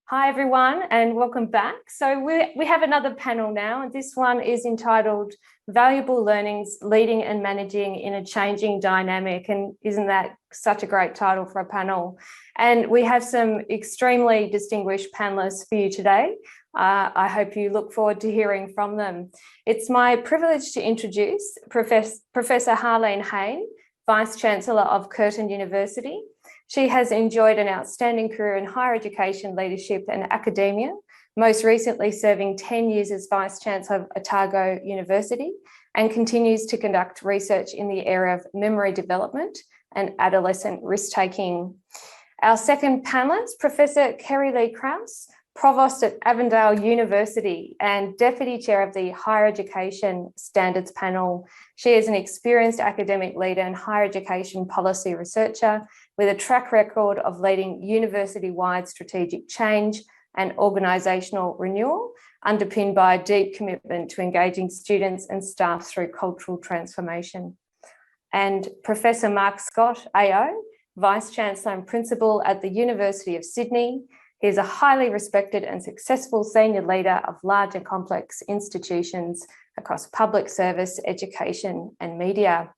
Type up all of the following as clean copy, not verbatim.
Hi everyone and welcome back. So we have another panel now, and this one is entitled Valuable Learnings, Leading and Managing in a Changing Dynamic. And isn't that such a great title for a panel? And we have some extremely distinguished panelists for you today. I hope you look forward to hearing from them. It's my privilege to introduce Professor Harlene Hayne, Vice-Chancellor of Curtin University. She has enjoyed an outstanding career in higher education, leadership and academia, most recently serving 10 years as Vice-Chancellor of Otago University, and continues to conduct research in the area of memory development and adolescent risk-taking. Our second panellist, Professor Kerri-Lee Krause, Provost at Avondale University and Deputy Chair of the Higher Education Standards Panel. She is an experienced academic leader and higher education policy researcher with a track record of leading university-wide strategic change and organisational renewal, underpinned by a deep commitment to engaging students and staff through cultural transformation. And Professor Mark Scott, AO, Vice-Chancellor and Principal at the University of Sydney. He is a highly respected and successful senior leader of large and complex institutions across public service, education and media.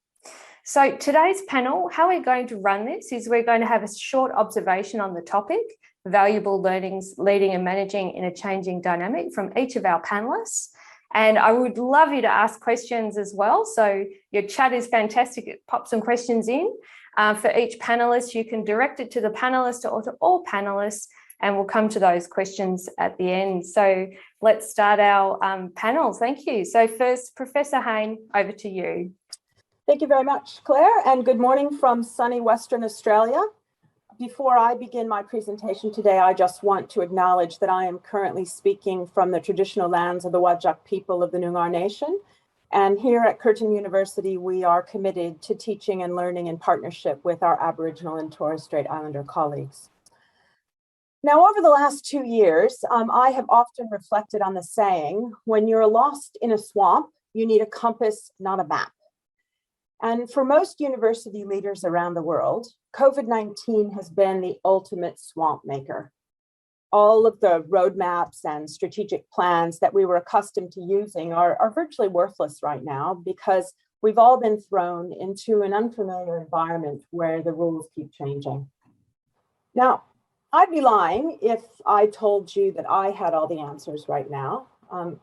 So today's panel, how we're going to run this is we're going to have a short observation on the topic, valuable learnings, leading and managing in a changing dynamic from each of our panelists. And I would love you to ask questions as well. So your chat is fantastic. Pop some questions in. For each panelist, you can direct it to the panelist or to all panelists, and we'll come to those questions at the end. So let's start our panel. Thank you. So first, Professor Hayne, over to you. Thank you very much, Claire, and good morning from sunny Western Australia. Before I begin my presentation today, I just want to acknowledge that I am currently speaking from the traditional lands of the Whadjuk people of the Noongar Nation. And here at Curtin University, we are committed to teaching and learning in partnership with our Aboriginal and Torres Strait Islander colleagues. Now, over the last 2 years, I have often reflected on the saying, when you're lost in a swamp, you need a compass, not a map. And for most university leaders around the world, COVID-19 has been the ultimate swamp maker. All of the roadmaps and strategic plans that we were accustomed to using are virtually worthless right now because we've all been thrown into an unfamiliar environment where the rules keep changing. Now, I'd be lying if I told you that I had all the answers right now.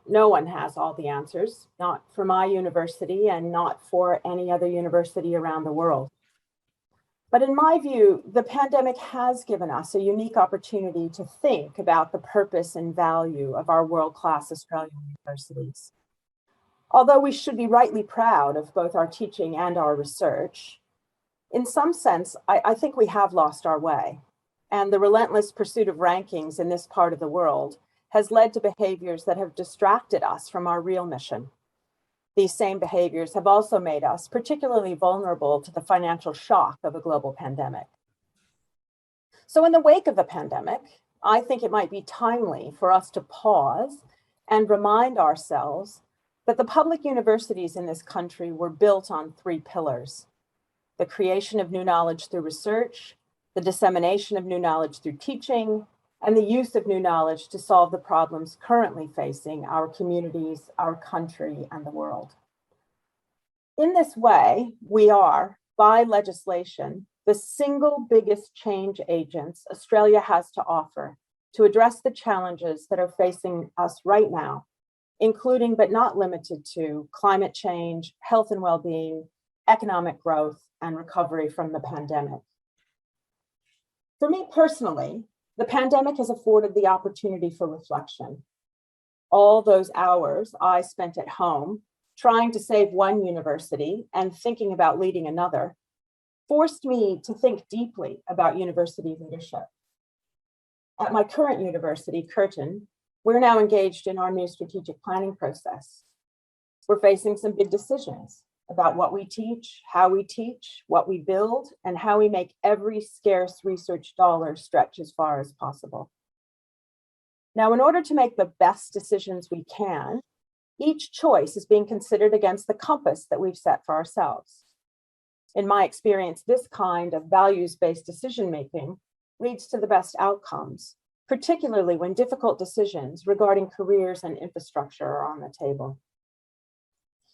No one has all the answers, not for my university and not for any other university around the world. But in my view, the pandemic has given us a unique opportunity to think about the purpose and value of our world-class Australian universities. Although we should be rightly proud of both our teaching and our research, in some sense, I think we have lost our way. And the relentless pursuit of rankings in this part of the world has led to behaviors that have distracted us from our real mission. These same behaviors have also made us particularly vulnerable to the financial shock of a global pandemic. So in the wake of the pandemic, I think it might be timely for us to pause and remind ourselves that the public universities in this country were built on 3 pillars: the creation of new knowledge through research, the dissemination of new knowledge through teaching, and the use of new knowledge to solve the problems currently facing our communities, our country, and the world. In this way, we are, by legislation, the single biggest change agents Australia has to offer to address the challenges that are facing us right now, including but not limited to climate change, health and well-being, economic growth, and recovery from the pandemic. For me personally, the pandemic has afforded the opportunity for reflection. All those hours I spent at home trying to save one university and thinking about leading another forced me to think deeply about university leadership. At my current university, Curtin, we're now engaged in our new strategic planning process. We're facing some big decisions about what we teach, how we teach, what we build, and how we make every scarce research dollar stretch as far as possible. Now, in order to make the best decisions we can, each choice is being considered against the compass that we've set for ourselves. In my experience, this kind of values-based decision-making leads to the best outcomes particularly when difficult decisions regarding careers and infrastructure are on the table.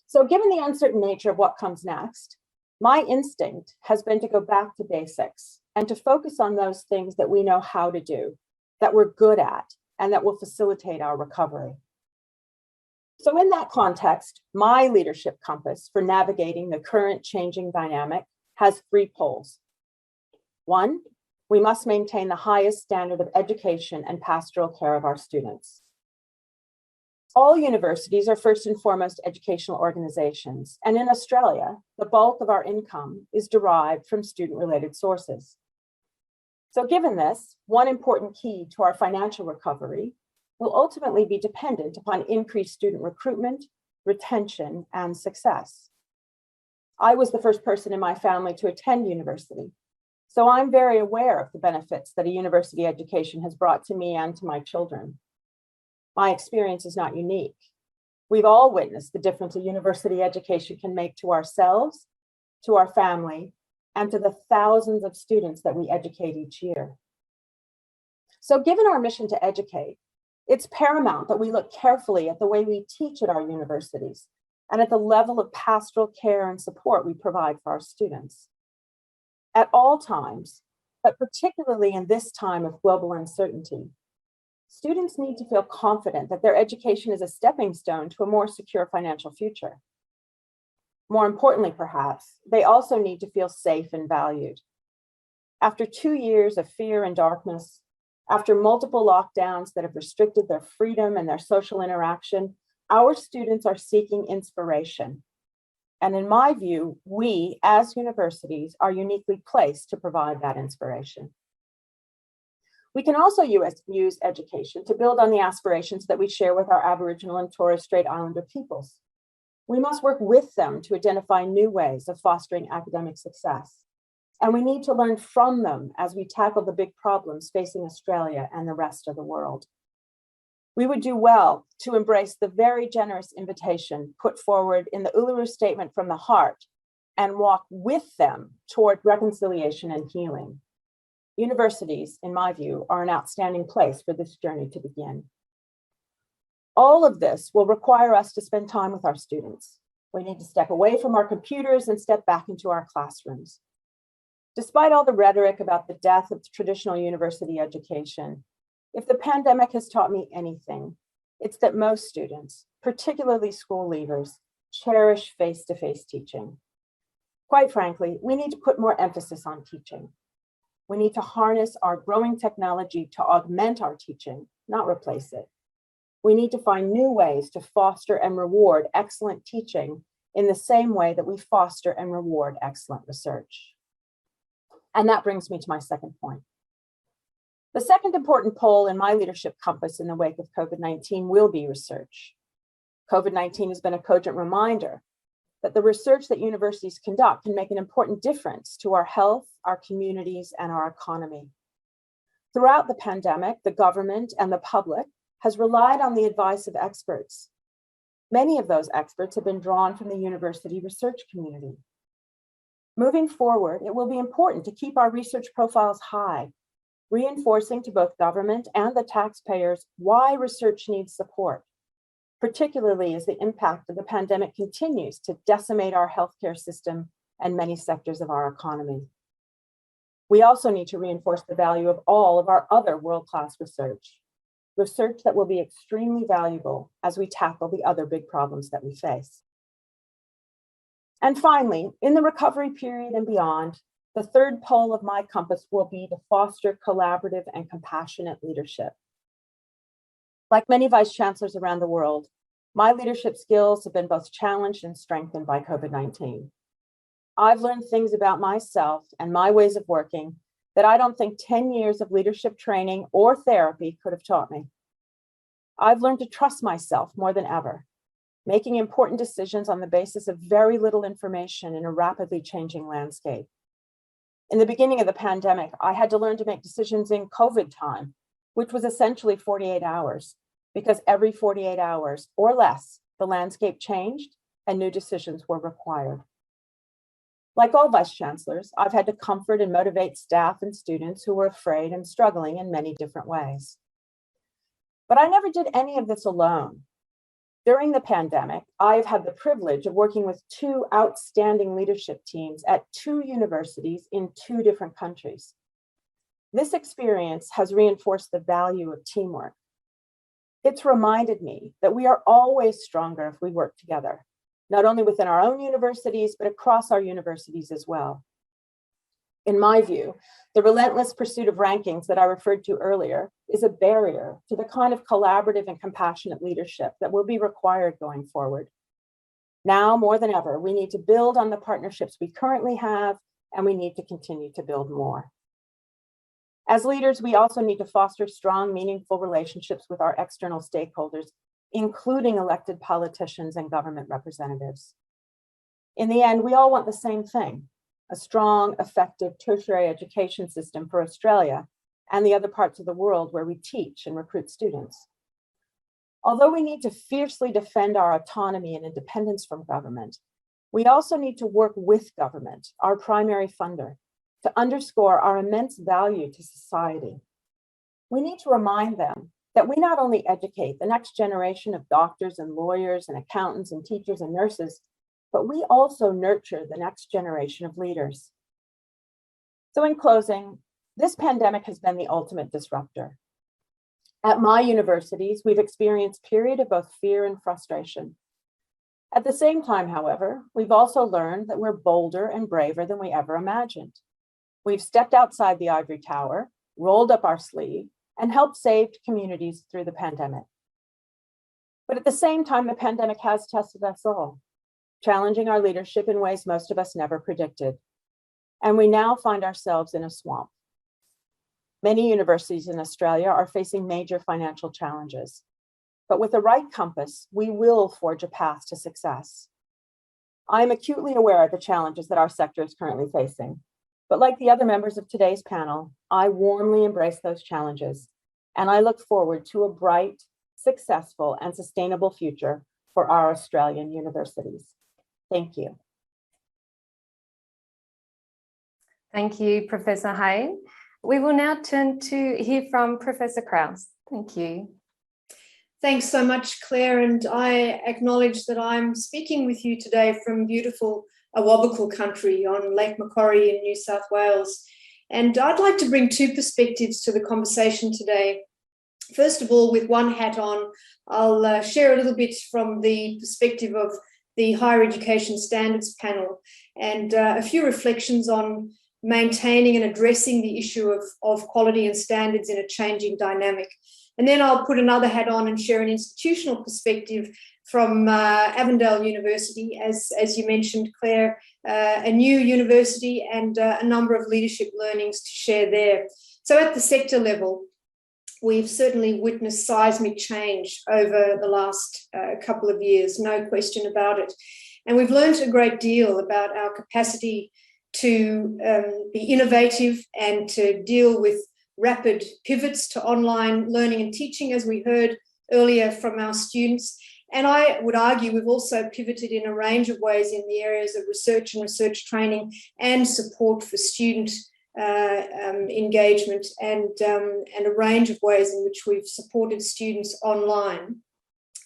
So given the uncertain nature of what comes next, my instinct has been to go back to basics and to focus on those things that we know how to do, that we're good at, and that will facilitate our recovery. So in that context, my leadership compass for navigating the current changing dynamic has 3 poles. 1, we must maintain the highest standard of education and pastoral care of our students. All universities are first and foremost educational organizations, and in Australia, the bulk of our income is derived from student-related sources. So given this, one important key to our financial recovery will ultimately be dependent upon increased student recruitment, retention, and success. I was the first person in my family to attend university, so I'm very aware of the benefits that a university education has brought to me and to my children. My experience is not unique. We've all witnessed the difference a university education can make to ourselves, to our family, and to the thousands of students that we educate each year. So given our mission to educate, it's paramount that we look carefully at the way we teach at our universities and at the level of pastoral care and support we provide for our students. At all times, but particularly in this time of global uncertainty, students need to feel confident that their education is a stepping stone to a more secure financial future. More importantly, perhaps, they also need to feel safe and valued. After 2 years of fear and darkness, after multiple lockdowns that have restricted their freedom and their social interaction, our students are seeking inspiration. And in my view, we as universities are uniquely placed to provide that inspiration. We can also use education to build on the aspirations that we share with our Aboriginal and Torres Strait Islander peoples. We must work with them to identify new ways of fostering academic success. And we need to learn from them as we tackle the big problems facing Australia and the rest of the world. We would do well to embrace the very generous invitation put forward in the Uluru Statement from the Heart and walk with them toward reconciliation and healing. Universities, in my view, are an outstanding place for this journey to begin. All of this will require us to spend time with our students. We need to step away from our computers and step back into our classrooms. Despite all the rhetoric about the death of traditional university education, if the pandemic has taught me anything, it's that most students, particularly school leavers, cherish face-to-face teaching. Quite frankly, we need to put more emphasis on teaching. We need to harness our growing technology to augment our teaching, not replace it. We need to find new ways to foster and reward excellent teaching in the same way that we foster and reward excellent research. And that brings me to my second point. The second important pole in my leadership compass in the wake of COVID-19 will be research. COVID-19 has been a cogent reminder that the research that universities conduct can make an important difference to our health, our communities, and our economy. Throughout the pandemic, the government and the public has relied on the advice of experts. Many of those experts have been drawn from the university research community. Moving forward, it will be important to keep our research profiles high, reinforcing to both government and the taxpayers why research needs support, particularly as the impact of the pandemic continues to decimate our healthcare system and many sectors of our economy. We also need to reinforce the value of all of our other world-class research that will be extremely valuable as we tackle the other big problems that we face. And finally, in the recovery period and beyond, the third pole of my compass will be to foster collaborative and compassionate leadership. Like many vice chancellors around the world, my leadership skills have been both challenged and strengthened by COVID-19. I've learned things about myself and my ways of working that I don't think 10 years of leadership training or therapy could have taught me. I've learned to trust myself more than ever, making important decisions on the basis of very little information in a rapidly changing landscape. In the beginning of the pandemic, I had to learn to make decisions in COVID time, which was essentially 48 hours, because every 48 hours or less, the landscape changed and new decisions were required. Like all vice chancellors, I've had to comfort and motivate staff and students who were afraid and struggling in many different ways. But I never did any of this alone. During the pandemic, I've had the privilege of working with two outstanding leadership teams at two universities in two different countries. This experience has reinforced the value of teamwork. It's reminded me that we are always stronger if we work together, not only within our own universities, but across our universities as well. In my view, the relentless pursuit of rankings that I referred to earlier is a barrier to the kind of collaborative and compassionate leadership that will be required going forward. Now, more than ever, we need to build on the partnerships we currently have, and we need to continue to build more. As leaders, we also need to foster strong, meaningful relationships with our external stakeholders, including elected politicians and government representatives. In the end, we all want the same thing: a strong, effective tertiary education system for Australia and the other parts of the world where we teach and recruit students. Although we need to fiercely defend our autonomy and independence from government, we also need to work with government, our primary funder, to underscore our immense value to society. We need to remind them that we not only educate the next generation of doctors and lawyers and accountants and teachers and nurses, but we also nurture the next generation of leaders. So in closing, this pandemic has been the ultimate disruptor. At my universities, we've experienced a period of both fear and frustration. At the same time, however, we've also learned that we're bolder and braver than we ever imagined. We've stepped outside the ivory tower, rolled up our sleeve, and helped save communities through the pandemic. But at the same time, the pandemic has tested us all, challenging our leadership in ways most of us never predicted. And we now find ourselves in a swamp. Many universities in Australia are facing major financial challenges, but with the right compass, we will forge a path to success. I am acutely aware of the challenges that our sector is currently facing, but like the other members of today's panel, I warmly embrace those challenges, and I look forward to a bright, successful, and sustainable future for our Australian universities. Thank you. Thank you, Professor Hayne. We will now turn to hear from Professor Krause. Thank you. Thanks so much, Claire, and I acknowledge that I'm speaking with you today from beautiful Awabakal country on Lake Macquarie in New South Wales. And I'd like to bring two perspectives to the conversation today. First of all, with one hat on, I'll share a little bit from the perspective of the Higher Education Standards Panel and a few reflections on maintaining and addressing the issue of quality and standards in a changing dynamic. And then I'll put another hat on and share an institutional perspective from Avondale University, as you mentioned, Claire, a new university and a number of leadership learnings to share there. So at the sector level, we've certainly witnessed seismic change over the last couple of years, no question about it. And we've learned a great deal about our capacity to be innovative and to deal with rapid pivots to online learning and teaching, as we heard earlier from our students. And I would argue we've also pivoted in a range of ways in the areas of research and research training and support for student engagement and a range of ways in which we've supported students online.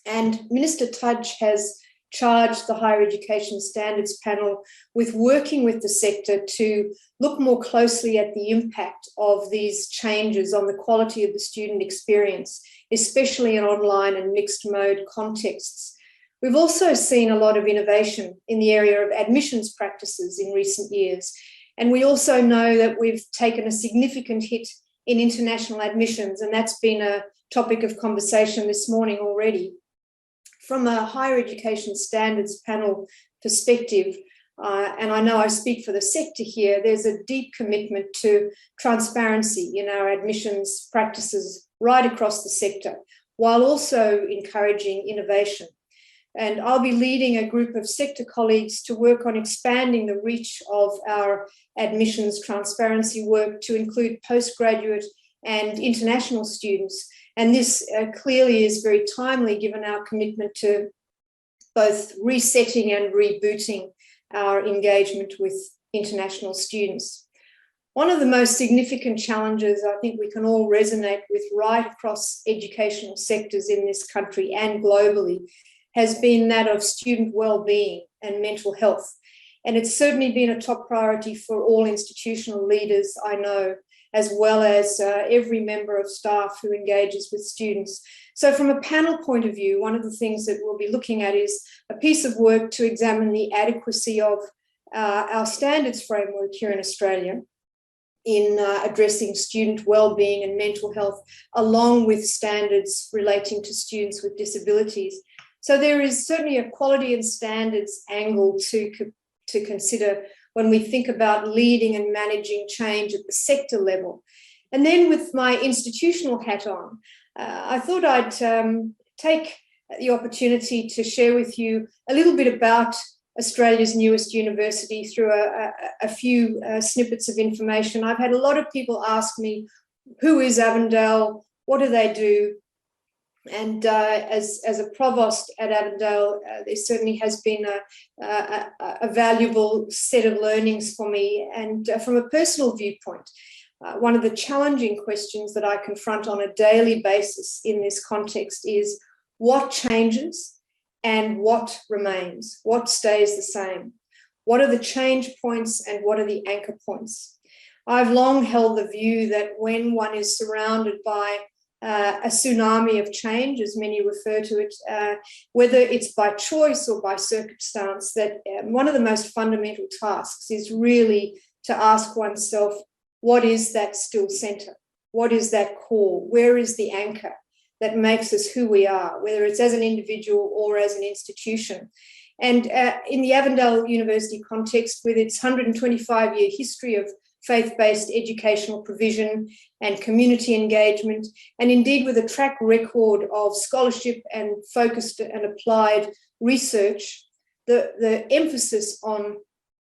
And Minister Tudge has charged the Higher Education Standards Panel with working with the sector to look more closely at the impact of these changes on the quality of the student experience, especially in online and mixed mode contexts. We've also seen a lot of innovation in the area of admissions practices in recent years. And we also know that we've taken a significant hit in international admissions, and that's been a topic of conversation this morning already. From a Higher Education Standards Panel perspective, and I know I speak for the sector here, there's a deep commitment to transparency in our admissions practices right across the sector, while also encouraging innovation. And I'll be leading a group of sector colleagues to work on expanding the reach of our admissions transparency work to include postgraduate and international students. And this clearly is very timely given our commitment to both resetting and rebooting our engagement with international students. One of the most significant challenges I think we can all resonate with right across educational sectors in this country and globally has been that of student well-being and mental health. And it's certainly been a top priority for all institutional leaders I know, as well as every member of staff who engages with students. So from a panel point of view, one of the things that we'll be looking at is a piece of work to examine the adequacy of our standards framework here in Australia in addressing student well-being and mental health, along with standards relating to students with disabilities. So there is certainly a quality and standards angle to consider when we think about leading and managing change at the sector level. And then with my institutional hat on, I thought I'd take the opportunity to share with you a little bit about Australia's newest university through a few snippets of information. I've had a lot of people ask me, who is Avondale? What do they do? And as a provost at Avondale, there certainly has been a valuable set of learnings for me. And from a personal viewpoint, one of the challenging questions that I confront on a daily basis in this context is what changes and what remains? What stays the same? What are the change points and what are the anchor points? I've long held the view that when one is surrounded by a tsunami of change, as many refer to it, whether it's by choice or by circumstance, that one of the most fundamental tasks is really to ask oneself, what is that still centre? What is that core? Where is the anchor that makes us who we are, whether it's as an individual or as an institution? And in the Avondale University context, with its 125-year history of faith-based educational provision and community engagement, and indeed with a track record of scholarship and focused and applied research, the emphasis on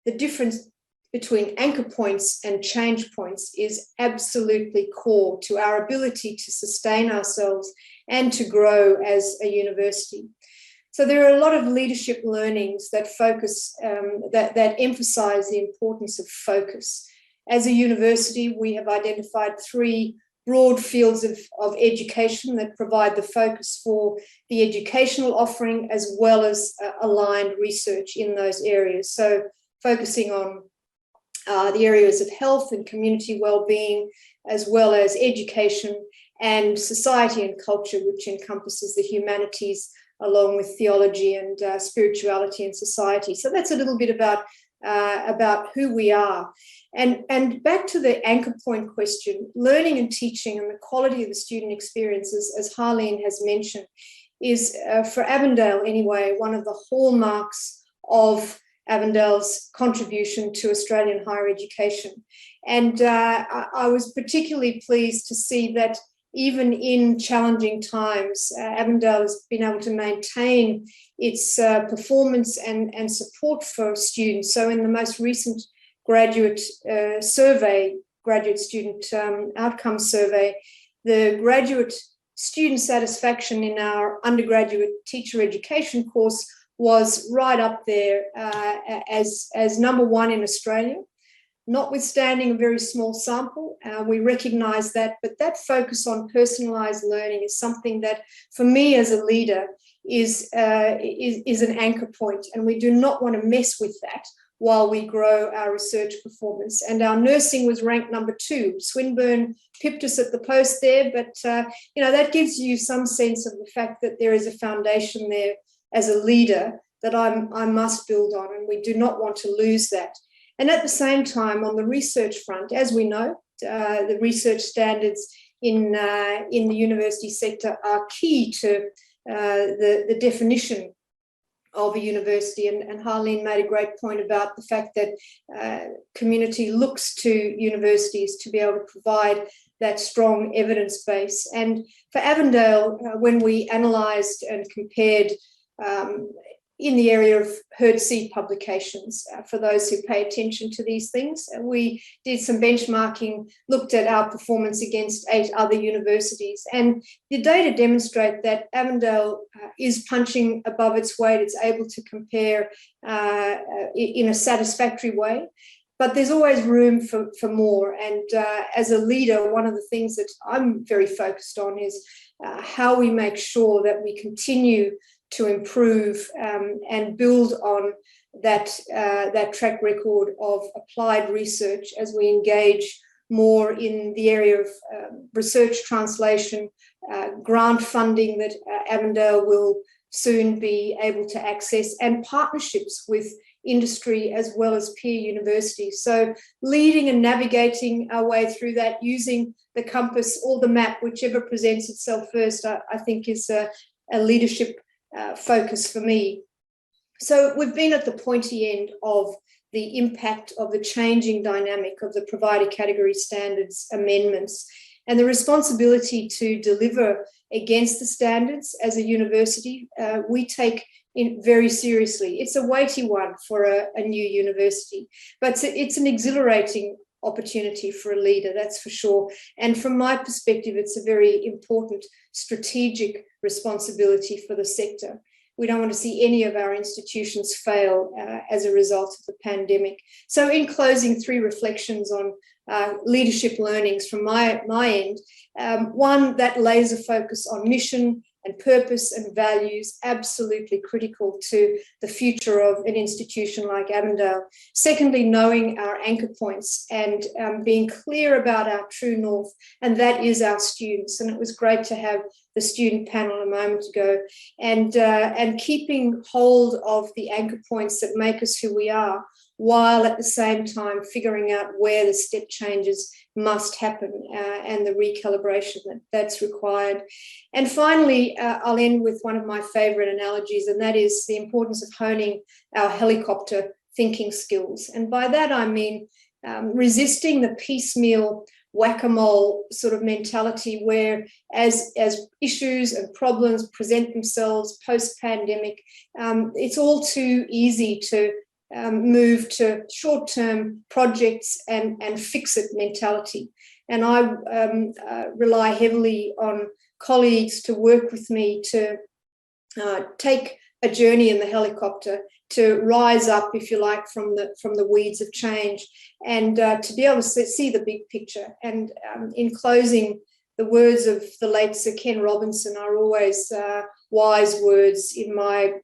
the difference between anchor points and change points is absolutely core to our ability to sustain ourselves and to grow as a university. So there are a lot of leadership learnings that focus, that emphasize the importance of focus. As a university, we have identified 3 broad fields of education that provide the focus for the educational offering, as well as aligned research in those areas. So focusing on the areas of health and community well-being, as well as education and society and culture, which encompasses the humanities, along with theology and spirituality and society. So that's a little bit about who we are. And back to the anchor point question, learning and teaching and the quality of the student experiences, as Harlene has mentioned, is for Avondale anyway, one of the hallmarks of Avondale's contribution to Australian higher education. And I was particularly pleased to see that even in challenging times, Avondale has been able to maintain its performance and support for students. So in the most recent graduate student outcome survey, the graduate student satisfaction in our undergraduate teacher education course was right up there as number 1 in Australia. Notwithstanding a very small sample, we recognise that, but that focus on personalised learning is something that, for me as a leader, is an anchor point, and we do not want to mess with that while we grow our research performance. And our nursing was ranked number 2. Swinburne pipped us at the post there, but that gives you some sense of the fact that there is a foundation there as a leader that I must build on, and we do not want to lose that. And at the same time, on the research front, as we know, the research standards in the university sector are key to the definition of a university. And Harlene made a great point about the fact that community looks to universities to be able to provide that strong evidence base. And for Avondale, when we analysed and compared in the area of heard seed publications, for those who pay attention to these things, we did some benchmarking, looked at our performance against 8 other universities, and the data demonstrate that Avondale is punching above its weight. It's able to compare in a satisfactory way. but there's always room for more. And as a leader, one of the things that I'm very focused on is how we make sure that we continue to improve and build on that track record of applied research as we engage more in the area of research translation, grant funding that Avondale will soon be able to access, and partnerships with industry as well as peer universities. So leading and navigating our way through that, using the compass or the map, whichever presents itself first, I think is a leadership focus for me. So we've been at the pointy end of the impact of the changing dynamic of the provider category standards amendments, and the responsibility to deliver against the standards as a university, we take very seriously. It's a weighty one for a new university, but it's an exhilarating opportunity for a leader, that's for sure. And from my perspective, it's a very important strategic responsibility for the sector. We don't want to see any of our institutions fail as a result of the pandemic. So in closing, 3 reflections on leadership learnings from my end. One, that laser focus on mission and purpose and values, absolutely critical to the future of an institution like Avondale. Secondly, knowing our anchor points and being clear about our true north, and that is our students. And it was great to have the student panel a moment ago, and keeping hold of the anchor points that make us who we are, while at the same time figuring out where the step changes must happen and the recalibration that's required. And finally, I'll end with one of my favourite analogies, and that is the importance of honing our helicopter thinking skills. And by that I mean resisting the piecemeal whack-a-mole sort of mentality where as issues and problems present themselves post-pandemic, it's all too easy to move to short-term projects and fix-it mentality. And I rely heavily on colleagues to work with me to take a journey in the helicopter, to rise up, if you like, from the weeds of change, and to be able to see the big picture. And in closing, the words of the late Sir Ken Robinson are always wise words in my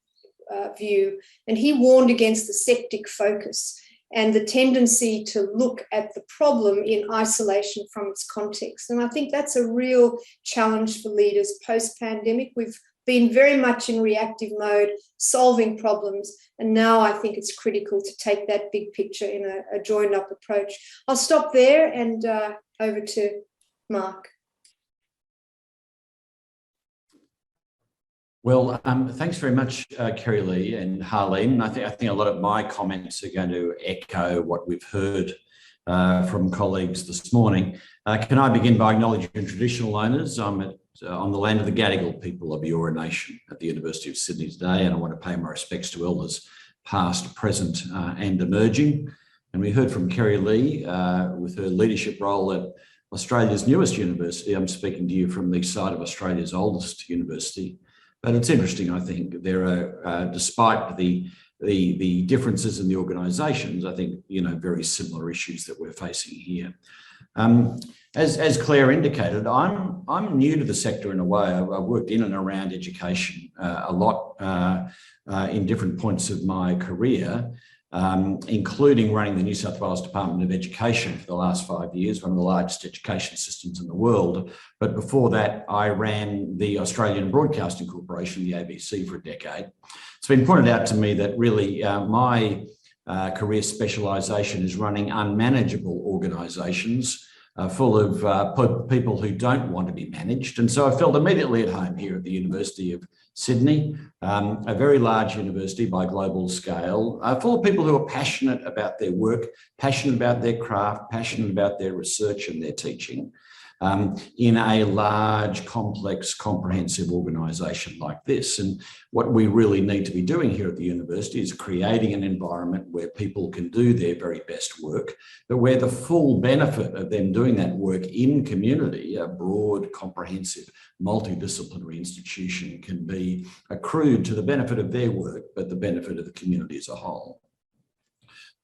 view, and he warned against the septic focus and the tendency to look at the problem in isolation from its context. And I think that's a real challenge for leaders post-pandemic. We've been very much in reactive mode, solving problems, and now I think it's critical to take that big picture in a joined-up approach. I'll stop there and over to Mark. Well, thanks very much, Kerri-Lee and Harlene. I think a lot of my comments are going to echo what we've heard from colleagues this morning. Can I begin by acknowledging traditional owners? I'm on the land of the Gadigal people of Eora Nation at the University of Sydney today, and I want to pay my respects to elders past, present and emerging. And we heard from Kerri-Lee with her leadership role at Australia's newest university. I'm speaking to you from the side of Australia's oldest university. But it's interesting, I think, there are, despite the differences in the organisations, I think, very similar issues that we're facing here. As Claire indicated, I'm new to the sector in a way. I've worked in and around education a lot in different points of my career, including running the New South Wales Department of Education for the last 5 years, one of the largest education systems in the world. But before that, I ran the Australian Broadcasting Corporation, the ABC, for a decade. It's been pointed out to me that really my career specialisation is running unmanageable organisations full of people who don't want to be managed. And so I felt immediately at home here at the University of Sydney, a very large university by global scale, full of people who are passionate about their work, passionate about their craft, passionate about their research and their teaching, in a large, complex, comprehensive organisation like this. And what we really need to be doing here at the university is creating an environment where people can do their very best work, but where the full benefit of them doing that work in community, a broad, comprehensive, multidisciplinary institution, can be accrued to the benefit of their work, but the benefit of the community as a whole.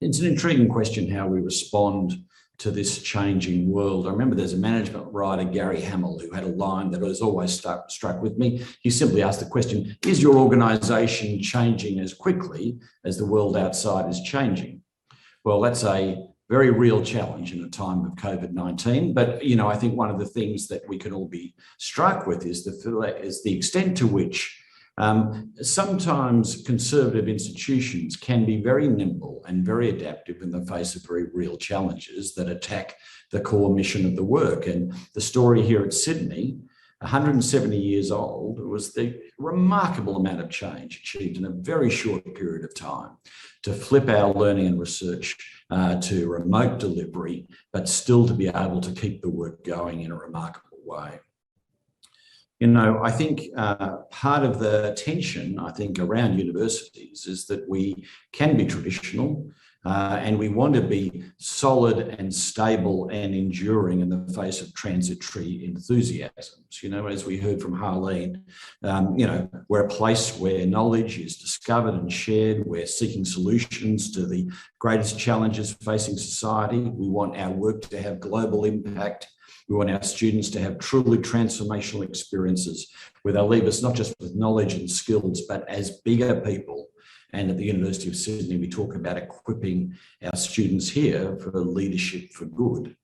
It's an intriguing question how we respond to this changing world. I remember there's a management writer, Gary Hamel, who had a line that has always struck with me. He simply asked the question, is your organisation changing as quickly as the world outside is changing? Well, that's a very real challenge in a time of COVID-19. But, you know, I think one of the things that we can all be struck with is the extent to which sometimes conservative institutions can be very nimble and very adaptive in the face of very real challenges that attack the core mission of the work. And the story here at Sydney, 170 years old, was the remarkable amount of change achieved in a very short period of time to flip our learning and research to remote delivery, but still to be able to keep the work going in a remarkable way. You know, I think part of the tension, I think, around universities is that we can be traditional and we want to be solid and stable and enduring in the face of transitory enthusiasms. You know, as we heard from Harlene, you know, we're a place where knowledge is discovered and shared. We're seeking solutions to the greatest challenges facing society. We want our work to have global impact. We want our students to have truly transformational experiences where they leave us not just with knowledge and skills, but as bigger people. And at the University of Sydney, we talk about equipping our students here for leadership for good.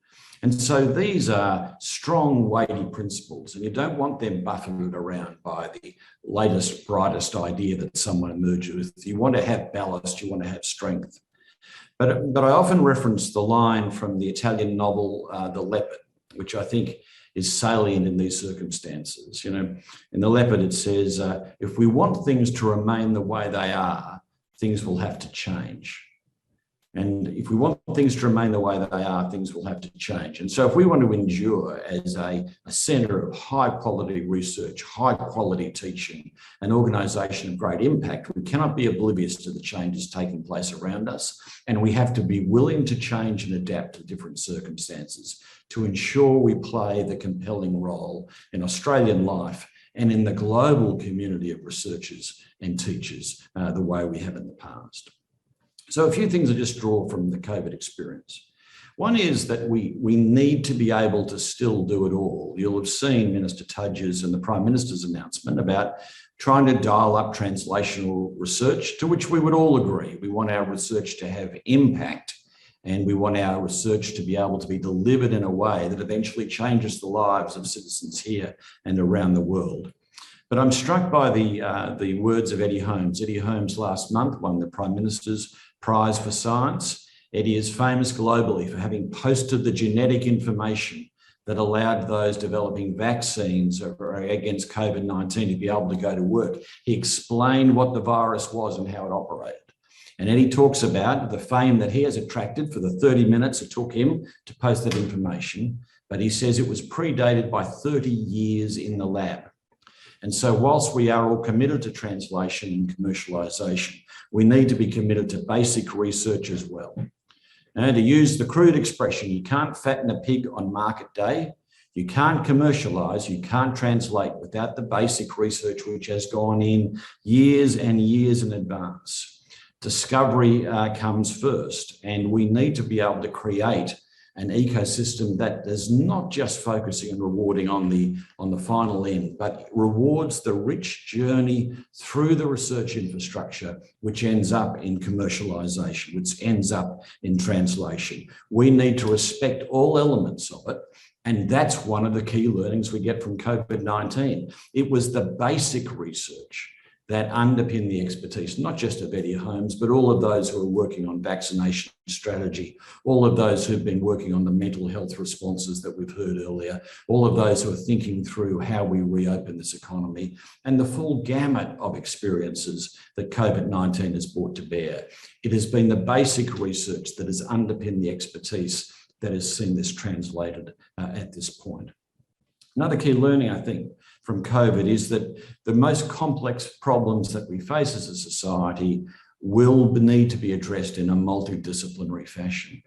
And so these are strong, weighty principles, and you don't want them buffeted around by the latest, brightest idea that someone emerges with. You want to have ballast, you want to have strength. But I often reference the line from the Italian novel, The Leopard, which I think is salient in these circumstances. You know, in The Leopard, it says, if we want things to remain the way they are, things will have to change. And if we want things to remain the way they are, things will have to change. And so if we want to endure as a centre of high quality research, high quality teaching, an organisation of great impact, we cannot be oblivious to the changes taking place around us. And we have to be willing to change and adapt to different circumstances to ensure we play the compelling role in Australian life and in the global community of researchers and teachers the way we have in the past. So a few things I just draw from the COVID experience. One is that we need to be able to still do it all. You'll have seen Minister Tudge's and the Prime Minister's announcement about trying to dial up translational research, to which we would all agree. We want our research to have impact, and we want our research to be able to be delivered in a way that eventually changes the lives of citizens here and around the world. But I'm struck by the words of Eddie Holmes. Eddie Holmes last month won the Prime Minister's Prize for Science. Eddie is famous globally for having posted the genetic information that allowed those developing vaccines against COVID-19 to be able to go to work. He explained what the virus was and how it operated. And Eddie talks about the fame that he has attracted for the 30 minutes it took him to post that information, but he says it was predated by 30 years in the lab. And so whilst we are all committed to translation and commercialisation, we need to be committed to basic research as well. And to use the crude expression, you can't fatten a pig on market day, you can't commercialise, you can't translate without the basic research which has gone in years and years in advance. Discovery comes first, and we need to be able to create an ecosystem that is not just focusing and rewarding on the final end, but rewards the rich journey through the research infrastructure, which ends up in commercialisation, which ends up in translation. We need to respect all elements of it. And that's one of the key learnings we get from COVID-19. It was the basic research that underpin the expertise, not just of Eddie Holmes, but all of those who are working on vaccination strategy, all of those who've been working on the mental health responses that we've heard earlier, all of those who are thinking through how we reopen this economy, and the full gamut of experiences that COVID-19 has brought to bear. It has been the basic research that has underpinned the expertise that has seen this translated at this point. Another key learning, I think, from COVID is that the most complex problems that we face as a society will need to be addressed in a multidisciplinary fashion.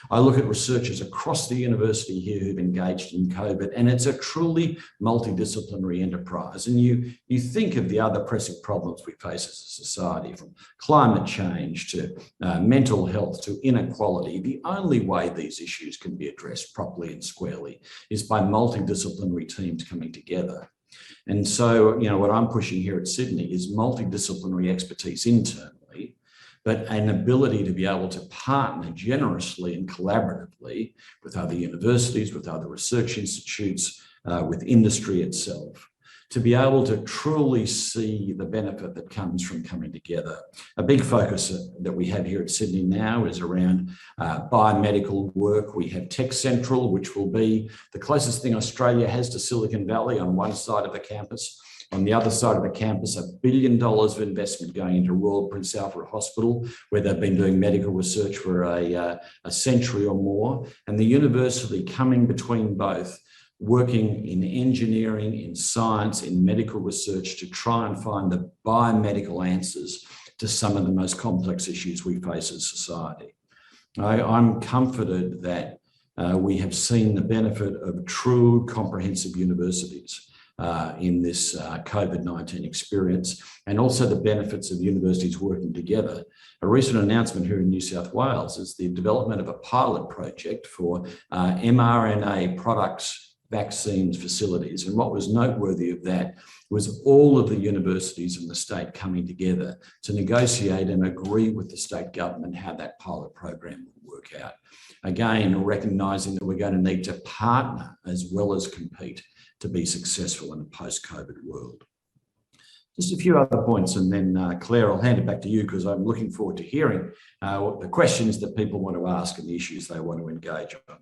I look at researchers across the university here who've engaged in COVID, and it's a truly multidisciplinary enterprise. And you think of the other pressing problems we face as a society, from climate change to mental health to inequality. The only way these issues can be addressed properly and squarely is by multidisciplinary teams coming together. And so, what I'm pushing here at Sydney is multidisciplinary expertise internally, but an ability to be able to partner generously and collaboratively with other universities, with other research institutes, with industry itself, to be able to truly see the benefit that comes from coming together. A big focus that we have here at Sydney now is around biomedical work. We have Tech Central, which will be the closest thing Australia has to Silicon Valley on one side of the campus. On the other side of the campus, $1 billion of investment going into Royal Prince Alfred Hospital, where they've been doing medical research for a century or more. And the university coming between both, working in engineering, in science, in medical research to try and find the biomedical answers to some of the most complex issues we face as society. I'm comforted that we have seen the benefit of true comprehensive universities in this COVID-19 experience, and also the benefits of universities working together. A recent announcement here in New South Wales is the development of a pilot project for mRNA products, vaccines facilities. And what was noteworthy of that was all of the universities in the state coming together to negotiate and agree with the state government how that pilot program would work out. Again, recognising that we're going to need to partner as well as compete to be successful in a post-COVID world. Just a few other points, and then Claire, I'll hand it back to you because I'm looking forward to hearing the questions that people want to ask and the issues they want to engage on.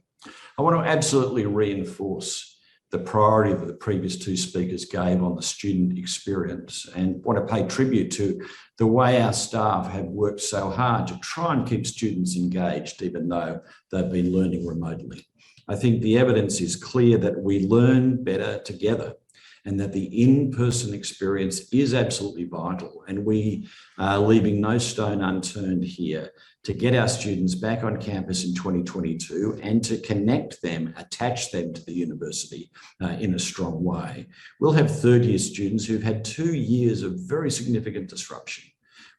I want to absolutely reinforce the priority that the previous two speakers gave on the student experience, and want to pay tribute to the way our staff have worked so hard to try and keep students engaged, even though they've been learning remotely. I think the evidence is clear that we learn better together, and that the in-person experience is absolutely vital. And we are leaving no stone unturned here to get our students back on campus in 2022 and to connect them, attach them to the university in a strong way. We'll have third-year students who've had 2 years of very significant disruption.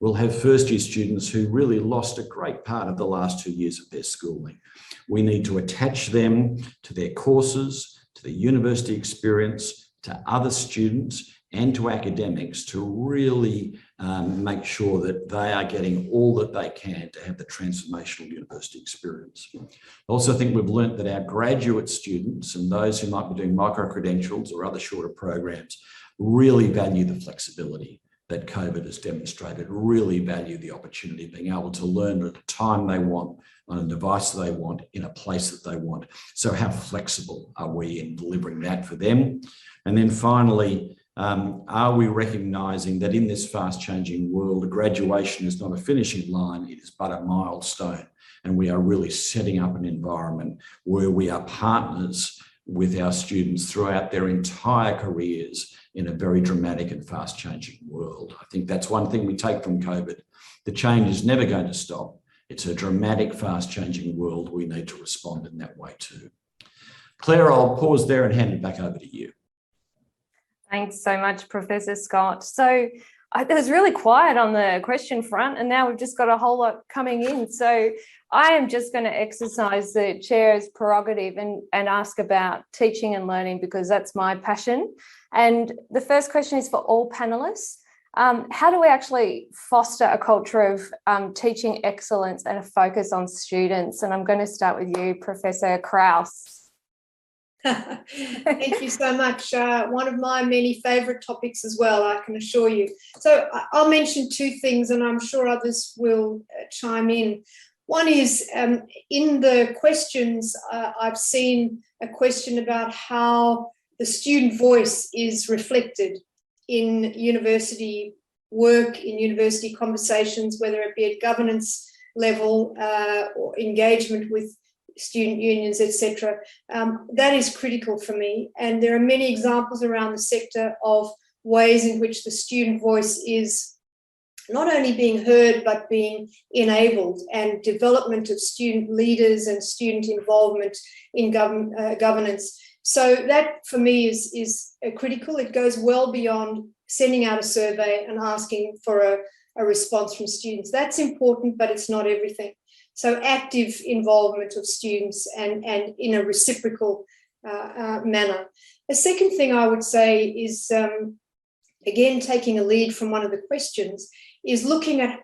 We'll have first-year students who really lost a great part of the last 2 years of their schooling. We need to attach them to their courses, to the university experience, to other students and to academics to really make sure that they are getting all that they can to have the transformational university experience. I also think we've learnt that our graduate students and those who might be doing micro-credentials or other shorter programs really value the flexibility that COVID has demonstrated, really value the opportunity of being able to learn at the time they want, on a device they want, in a place that they want. So how flexible are we in delivering that for them? And then finally, are we recognising that in this fast-changing world, graduation is not a finishing line, it is but a milestone. And we are really setting up an environment where we are partners with our students throughout their entire careers in a very dramatic and fast-changing world. I think that's one thing we take from COVID. The change is never going to stop. It's a dramatic, fast-changing world. We need to respond in that way too. Claire, I'll pause there and hand it back over to you. Thanks so much, Professor Scott. So it was really quiet on the question front, and now we've just got a whole lot coming in. So I am just going to exercise the chair's prerogative and ask about teaching and learning, because that's my passion. And the first question is for all panelists. How do we actually foster a culture of teaching excellence and a focus on students? And I'm going to start with you, Professor Krause. Thank you so much. One of my many favourite topics as well, I can assure you. So I'll mention two things, and I'm sure others will chime in. One is in the questions, I've seen a question about how the student voice is reflected in university work, in university conversations, whether it be at governance level or engagement with student unions, etc. That is critical for me. And there are many examples around the sector of ways in which the student voice is not only being heard, but being enabled, and development of student leaders and student involvement in governance. So that for me is critical. It goes well beyond sending out a survey and asking for a response from students. That's important, but it's not everything. So active involvement of students and in a reciprocal manner. The second thing I would say is, again, taking a lead from one of the questions, is looking at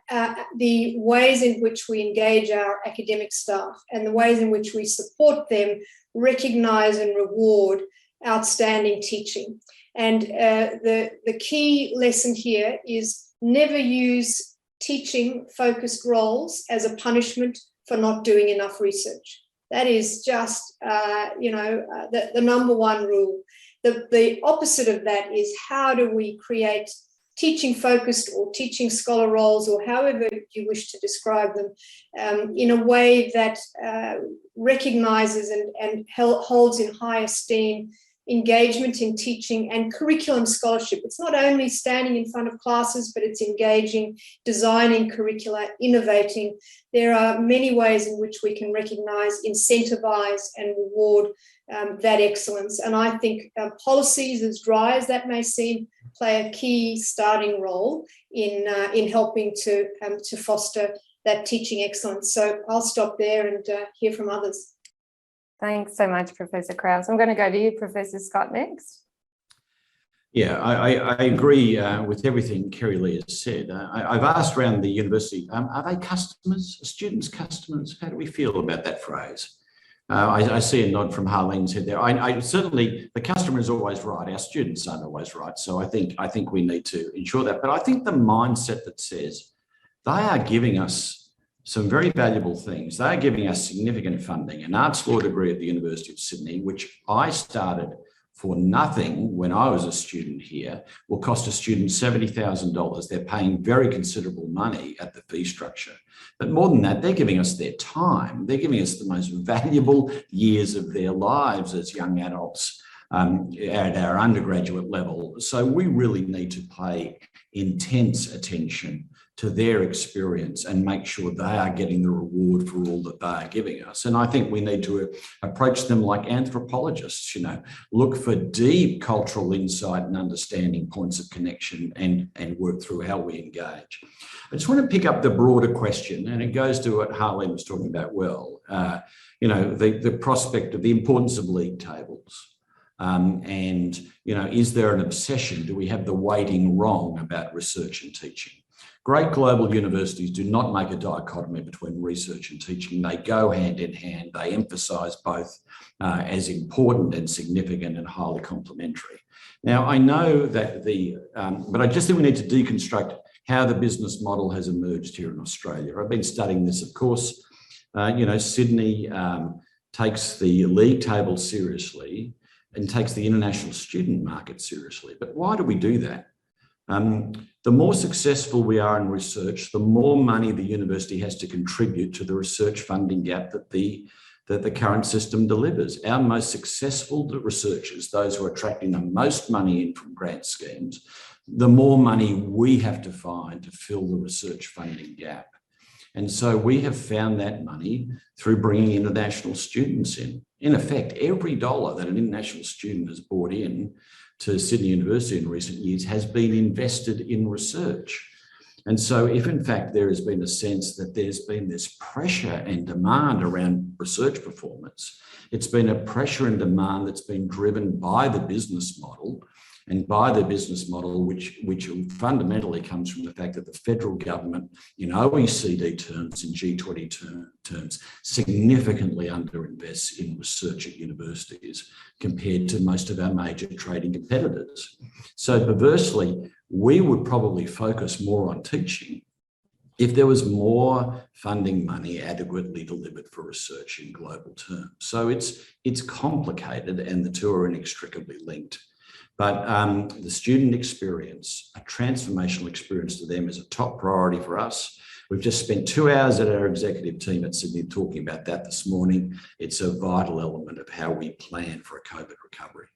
the ways in which we engage our academic staff and the ways in which we support them, recognise and reward outstanding teaching. And the key lesson here is never use teaching-focused roles as a punishment for not doing enough research. That is just, the number one rule. The opposite of that is, how do we create teaching-focused or teaching scholar roles, or however you wish to describe them, in a way that recognises and holds in high esteem engagement in teaching and curriculum scholarship. It's not only standing in front of classes, but it's engaging, designing curricula, innovating. There are many ways in which we can recognise, incentivise and reward that excellence. And I think policies, as dry as that may seem, play a key starting role in helping to foster that teaching excellence. So I'll stop there and hear from others. Thanks so much, Professor Krause. I'm going to go to you, Professor Scott, next. Yeah, I agree with everything Kerri-Lee has said. I've asked around the university, are they customers? Are students customers? How do we feel about that phrase? I see a nod from Harlene's head there. I certainly, the customer is always right. Our students aren't always right. So I think we need to ensure that. But I think the mindset that says they are giving us some very valuable things. They are giving us significant funding. An arts law degree at the University of Sydney, which I started for nothing when I was a student here, will cost a student $70,000. They're paying very considerable money at the fee structure. But more than that, they're giving us their time. They're giving us the most valuable years of their lives as young adults at our undergraduate level. So we really need to pay intense attention to their experience and make sure they are getting the reward for all that they are giving us. And I think we need to approach them like anthropologists, look for deep cultural insight and understanding points of connection and work through how we engage. I just want to pick up the broader question, and it goes to what Harlene was talking about well, the prospect of the importance of league tables. Is there an obsession? Do we have the weighting wrong about research and teaching? Great global universities do not make a dichotomy between research and teaching. They go hand in hand. They emphasise both as important and significant and highly complementary. Now, I know that but I just think we need to deconstruct how the business model has emerged here in Australia. I've been studying this, of course. Sydney takes the league table seriously and takes the international student market seriously. But why do we do that? The more successful we are in research, the more money the university has to contribute to the research funding gap that the current system delivers. Our most successful researchers, those who are attracting the most money in from grant schemes, the more money we have to find to fill the research funding gap. And so we have found that money through bringing international students in. In effect, every dollar that an international student has brought in to Sydney University in recent years has been invested in research. And so if in fact there has been a sense that there's been this pressure and demand around research performance, it's been a pressure and demand that's been driven by the business model, and by the business model which fundamentally comes from the fact that the federal government in OECD terms, in G20 terms, significantly underinvests in research at universities compared to most of our major trading competitors. So perversely, we would probably focus more on teaching if there was more funding money adequately delivered for research in global terms. So it's complicated, and the two are inextricably linked. But the student experience, a transformational experience to them, is a top priority for us. We've just spent 2 hours at our executive team at Sydney talking about that this morning. It's a vital element of how we plan for a COVID recovery.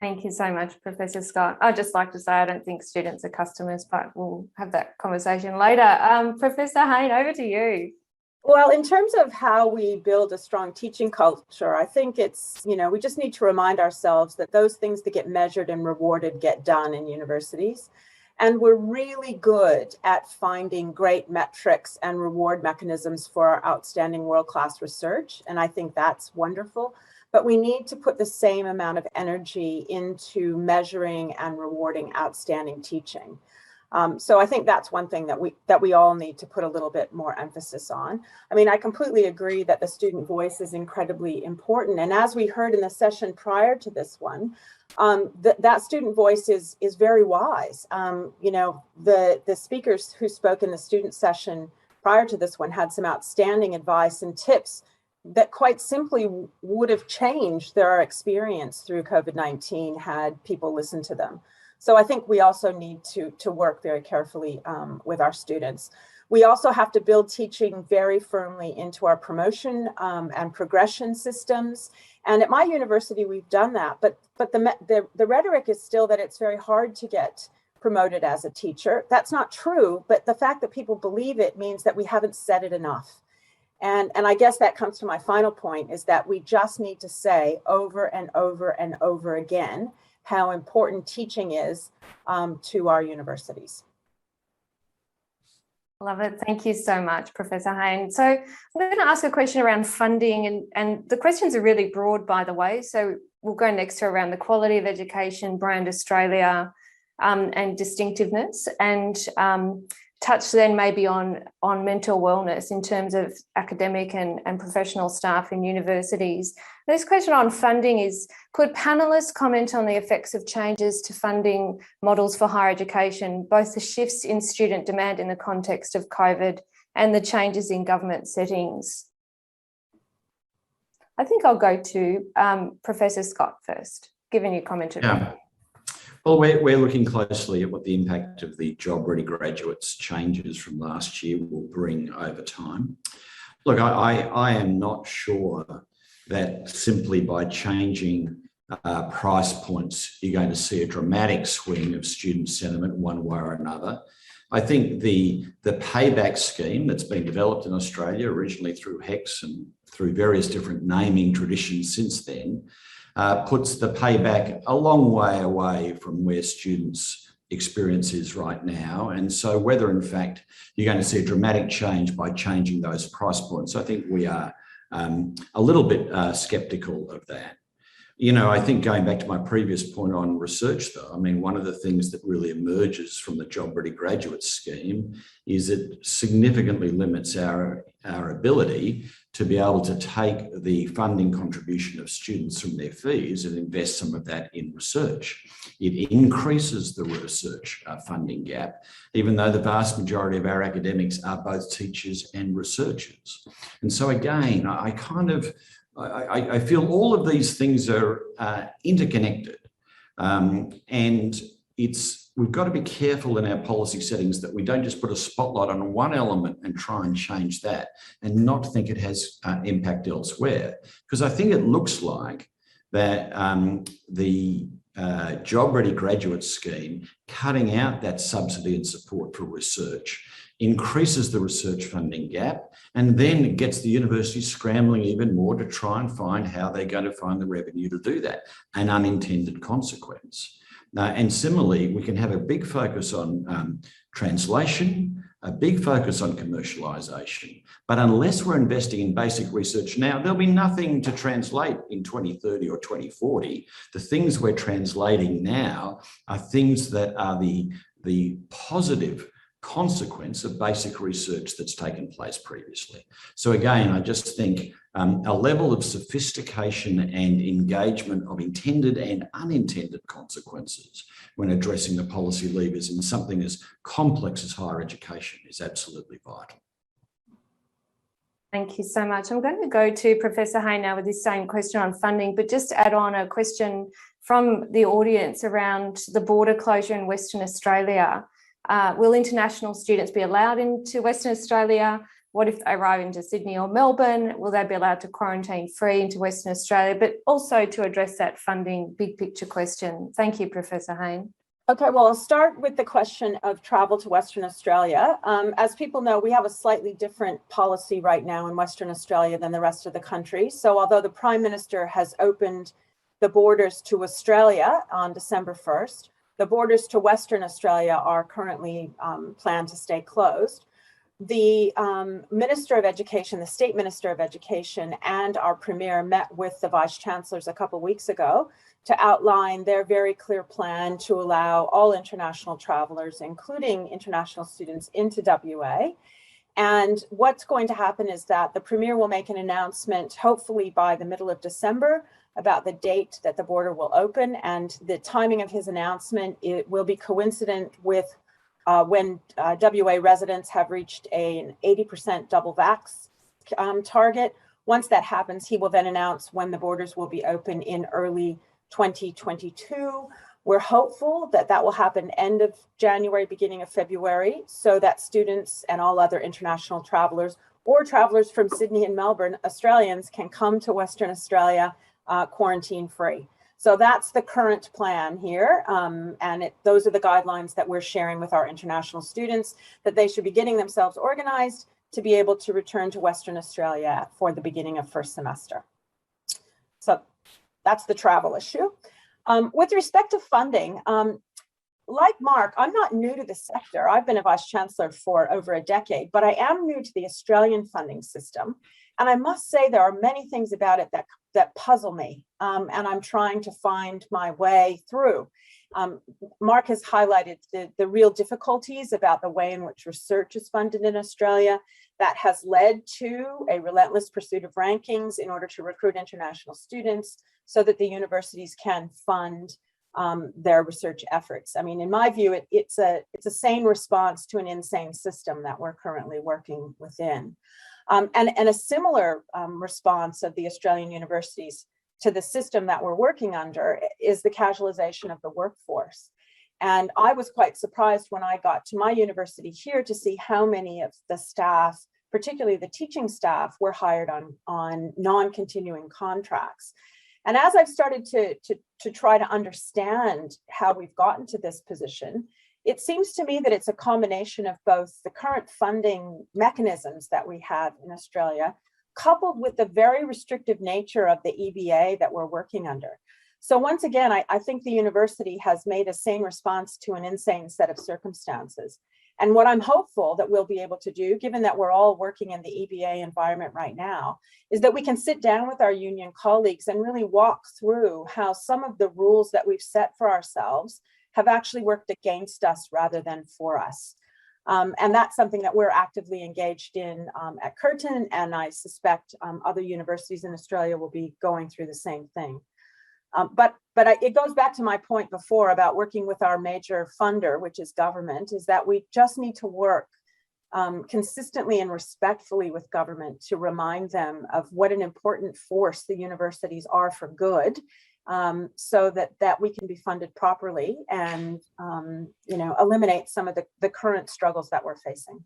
Thank you so much, Professor Scott. I'd just like to say I don't think students are customers, but we'll have that conversation later. Professor Hayne, over to you. Well, in terms of how we build a strong teaching culture, I think it's, we just need to remind ourselves that those things that get measured and rewarded get done in universities. And we're really good at finding great metrics and reward mechanisms for our outstanding world-class research. And I think that's wonderful. But we need to put the same amount of energy into measuring and rewarding outstanding teaching. So I think that's one thing that we all need to put a little bit more emphasis on. I mean, I completely agree that the student voice is incredibly important. And as we heard in the session prior to this one, that student voice is very wise. The speakers who spoke in the student session prior to this one had some outstanding advice and tips that quite simply would have changed their experience through COVID-19 had people listened to them. So I think we also need to work very carefully with our students. We also have to build teaching very firmly into our promotion and progression systems. And at my university, we've done that. But the rhetoric is still that it's very hard to get promoted as a teacher. That's not true. But the fact that people believe it means that we haven't said it enough. And I guess that comes to my final point, is that we just need to say over and over and over again how important teaching is to our universities. Love it. Thank you so much, Professor Hayne. So I'm going to ask a question around funding, and the questions are really broad, by the way. So we'll go next to around the quality of education, brand Australia, and distinctiveness, and touch then maybe on mental wellness in terms of academic and professional staff in universities. This question on funding is, could panellists comment on the effects of changes to funding models for higher education, both the shifts in student demand in the context of COVID and the changes in government settings? I think I'll go to Professor Scott first, given you commented on it. Well, we're looking closely at what the impact of the job-ready graduates changes from last year will bring over time. Look, I am not sure that simply by changing price points, you're going to see a dramatic swing of student sentiment one way or another. I think the payback scheme that's been developed in Australia, originally through HECS and through various different naming traditions since then, puts the payback a long way away from where students' experience is right now. And so whether in fact you're going to see a dramatic change by changing those price points, I think we are a little bit sceptical of that. I think going back to my previous point on research though, I mean, one of the things that really emerges from the Job Ready Graduate Scheme is it significantly limits our ability to be able to take the funding contribution of students from their fees and invest some of that in research. It increases the research funding gap, even though the vast majority of our academics are both teachers and researchers. And so again, I feel all of these things are interconnected, and we've got to be careful in our policy settings that we don't just put a spotlight on one element and try and change that and not think it has impact elsewhere. Because I think it looks like that the Job Ready Graduate Scheme, cutting out that subsidy and support for research, increases the research funding gap, and then gets the university scrambling even more to try and find how they're going to find the revenue to do that, an unintended consequence. And similarly, we can have a big focus on translation, a big focus on commercialisation, but unless we're investing in basic research now, there'll be nothing to translate in 2030 or 2040. The things we're translating now are things that are the positive consequence of basic research that's taken place previously. So again, I just think a level of sophistication and engagement of intended and unintended consequences when addressing the policy levers in something as complex as higher education is absolutely vital. Thank you so much. I'm going to go to Professor Hayne now with this same question on funding, but just to add on a question from the audience around the border closure in Western Australia. Will international students be allowed into Western Australia? What if they arrive into Sydney or Melbourne? Will they be allowed to quarantine free into Western Australia? But also to address that funding big picture question. Thank you, Professor Hayne. Okay, well, I'll start with the question of travel to Western Australia. As people know, we have a slightly different policy right now in Western Australia than the rest of the country. So although the Prime Minister has opened the borders to Australia on December 1st, the borders to Western Australia are currently planned to stay closed. The Minister of Education, the State Minister of Education, and our Premier met with the Vice-Chancellors a couple of weeks ago to outline their very clear plan to allow all international travelers, including international students, into WA. And what's going to happen is that the Premier will make an announcement, hopefully by the middle of December, about the date that the border will open. And the timing of his announcement, it will be coincident with when WA residents have reached an 80% double vax target. Once that happens, he will then announce when the borders will be open in early 2022. We're hopeful that that will happen end of January, beginning of February, so that students and all other international travelers or travelers from Sydney and Melbourne, Australians, can come to Western Australia quarantine free. So that's the current plan here. And those are the guidelines that we're sharing with our international students, that they should be getting themselves organized to be able to return to Western Australia for the beginning of first semester. So that's the travel issue. With respect to funding, like Mark, I'm not new to the sector. I've been a Vice-Chancellor for over a decade, but I am new to the Australian funding system. And I must say there are many things about it that puzzle me, and I'm trying to find my way through. Mark has highlighted the real difficulties about the way in which research is funded in Australia. That has led to a relentless pursuit of rankings in order to recruit international students so that the universities can fund their research efforts. I mean, in my view, it's a sane response to an insane system that we're currently working within. And a similar response of the Australian universities to the system that we're working under is the casualization of the workforce. And I was quite surprised when I got to my university here to see how many of the staff, particularly the teaching staff, were hired on non-continuing contracts. And as I've started to try to understand how we've gotten to this position, it seems to me that it's a combination of both the current funding mechanisms that we have in Australia, coupled with the very restrictive nature of the EBA that we're working under. So once again, I think the university has made a sane response to an insane set of circumstances. And what I'm hopeful that we'll be able to do, given that we're all working in the EBA environment right now, is that we can sit down with our union colleagues and really walk through how some of the rules that we've set for ourselves have actually worked against us rather than for us. And that's something that we're actively engaged in at Curtin, and I suspect other universities in Australia will be going through the same thing. But it goes back to my point before about working with our major funder, which is government, is that we just need to work consistently and respectfully with government to remind them of what an important force the universities are for good, so that we can be funded properly and eliminate some of the current struggles that we're facing.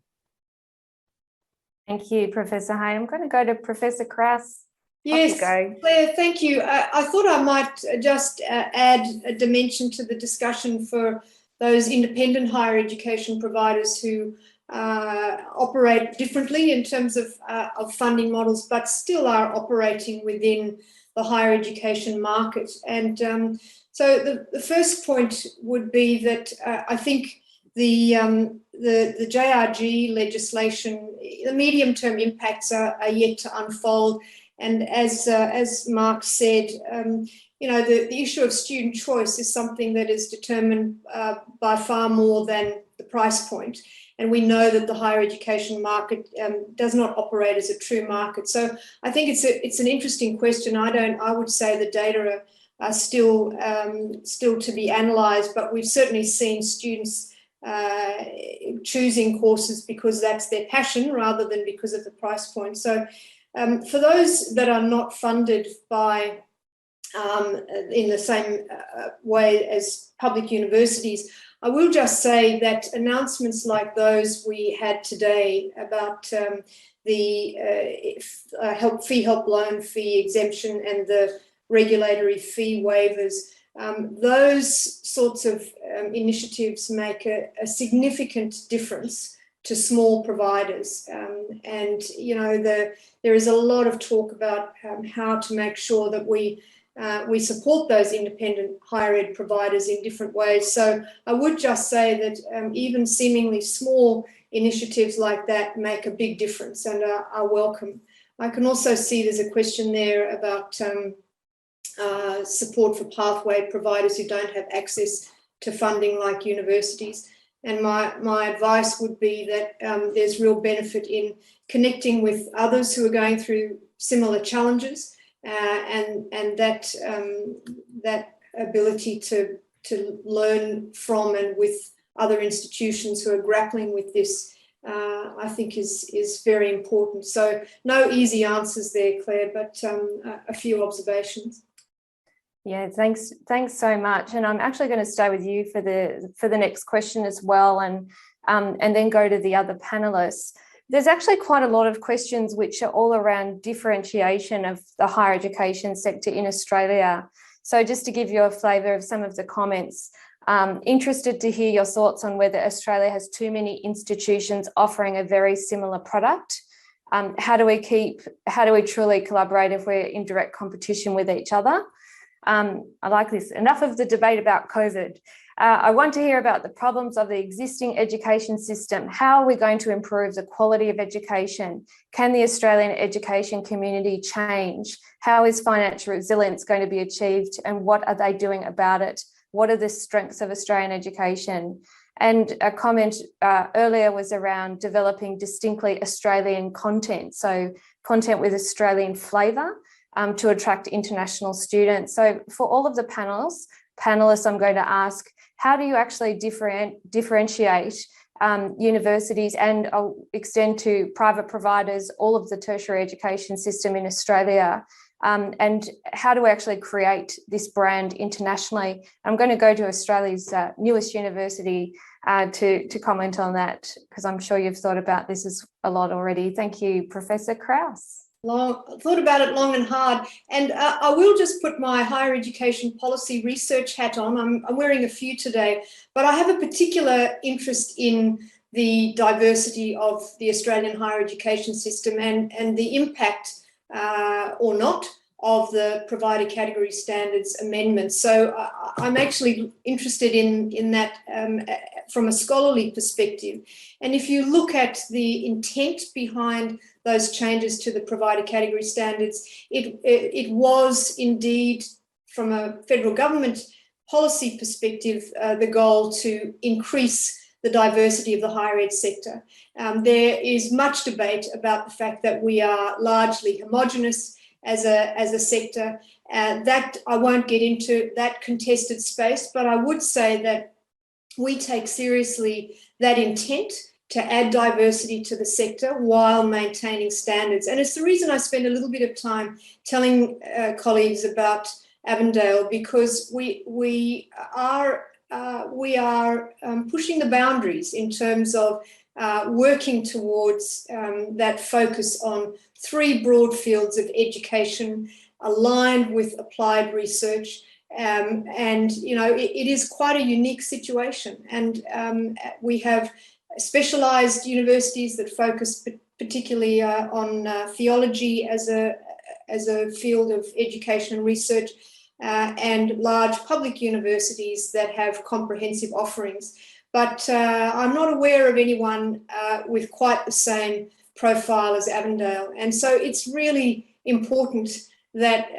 Thank you, Professor Hayne. I'm going to go to Professor Krause. Yes, Claire, thank you. I thought I might just add a dimension to the discussion for those independent higher education providers who operate differently in terms of funding models, but still are operating within the higher education market. And so the first point would be that I think the JRG legislation, the medium-term impacts are yet to unfold. And as Mark said, the issue of student choice is something that is determined by far more than the price point. And we know that the higher education market does not operate as a true market. So I think it's an interesting question. I would say the data are still to be analysed, but we've certainly seen students choosing courses because that's their passion rather than because of the price point. So for those that are not funded by in the same way as public universities, I will just say that announcements like those we had today about the fee help loan fee exemption and the regulatory fee waivers, those sorts of initiatives make a significant difference to small providers. And, you know, there is a lot of talk about how to make sure that we support those independent higher ed providers in different ways. So I would just say that even seemingly small initiatives like that make a big difference and are welcome. I can also see there's a question there about support for pathway providers who don't have access to funding like universities. And my advice would be that there's real benefit in connecting with others who are going through similar challenges, and that ability to learn from and with other institutions who are grappling with this, I think is very important. So no easy answers there, Claire, but a few observations. Yeah, thanks so much. And I'm actually going to stay with you for the next question as well, and then go to the other panelists. There's actually quite a lot of questions which are all around differentiation of the higher education sector in Australia. So just to give you a flavour of some of the comments, interested to hear your thoughts on whether Australia has too many institutions offering a very similar product. How do we truly collaborate if we're in direct competition with each other? I like this. Enough of the debate about COVID. I want to hear about the problems of the existing education system. How are we going to improve the quality of education? Can the Australian education community change? How is financial resilience going to be achieved? And what are they doing about it? What are the strengths of Australian education? And a comment earlier was around developing distinctly Australian content. So content with Australian flavour to attract international students. So for all of the panelists, I'm going to ask, how do you actually differentiate universities, and I'll extend to private providers, all of the tertiary education system in Australia, and how do we actually create this brand internationally? I'm going to go to Australia's newest university to comment on that, because I'm sure you've thought about this a lot already. Thank you, Professor Krause. Thought about it long and hard, and I will just put my higher education policy research hat on. I'm wearing a few today, but I have a particular interest in the diversity of the Australian higher education system and the impact or not of the provider category standards amendments. So I'm actually interested in that from a scholarly perspective. And if you look at the intent behind those changes to the provider category standards, it was indeed, from a federal government policy perspective, the goal to increase the diversity of the higher ed sector. There is much debate about the fact that we are largely homogenous as a sector. That I won't get into that contested space, but I would say that we take seriously that intent to add diversity to the sector while maintaining standards. And it's the reason I spend a little bit of time telling colleagues about Avondale, because we are pushing the boundaries in terms of working towards that focus on three broad fields of education aligned with applied research. And, you know, it is quite a unique situation. And we have specialised universities that focus particularly on theology as a field of education and research, and large public universities that have comprehensive offerings. But I'm not aware of anyone with quite the same profile as Avondale. And so it's really important that